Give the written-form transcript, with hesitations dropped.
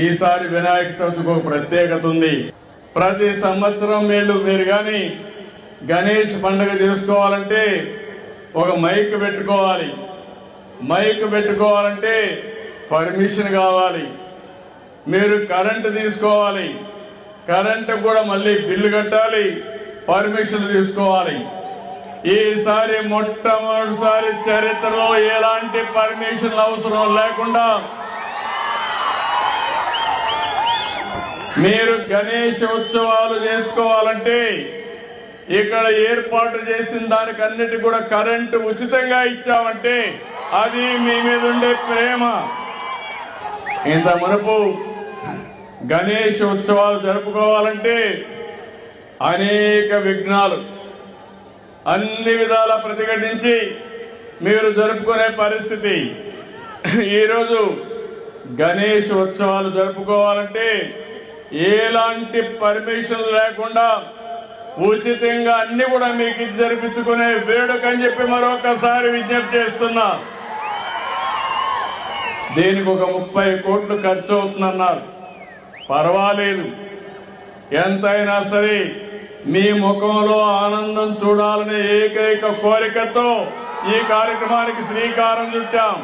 ఈసారి వినాయక చవితికి ఒక ప్రత్యేకత ఉంది. ప్రతి సంవత్సరం మీరు కానీ గణేష్ పండుగ చేసుకోవాలంటే ఒక మైక్ పెట్టుకోవాలి. మైక్ పెట్టుకోవాలంటే పర్మిషన్ కావాలి. మీరు కరెంటు తీసుకోవాలి, కరెంటు కూడా మళ్ళీ బిల్లు కట్టాలి, పర్మిషన్ తీసుకోవాలి. ఈసారి మొట్టమొదటిసారి చరిత్రలో ఎలాంటి పర్మిషన్ అవసరం లేకుండా మీరు గణేష్ ఉత్సవాలు చేసుకోవాలంటే ఇక్కడ ఏర్పాటు చేసిన దానికి అన్నిటి కూడా కరెంటు ఉచితంగా ఇచ్చామంటే అది మీ మీద ఉండే ప్రేమ. ఇంత మునుపు గణేష్ ఉత్సవాలు జరుపుకోవాలంటే అనేక విఘ్నాలు అన్ని విధాల ప్రతిఘటించి మీరు జరుపుకునే పరిస్థితి. ఈరోజు గణేష్ ఉత్సవాలు జరుపుకోవాలంటే ఎలాంటి పర్మిషన్ లేకుండా ఉచితంగా అన్ని కూడా మీకు జరిపించుకునే వేడుక అని చెప్పి మరొకసారి విజ్ఞప్తి చేస్తున్నా. దీనికి ఒక 30 కోట్లు ఖర్చు అవుతుందన్నారు. పర్వాలేదు, ఎంతైనా సరే మీ ముఖంలో ఆనందం చూడాలనే ఏకైక కోరికతో ఈ కార్యక్రమానికి శ్రీకారం చుట్టాం.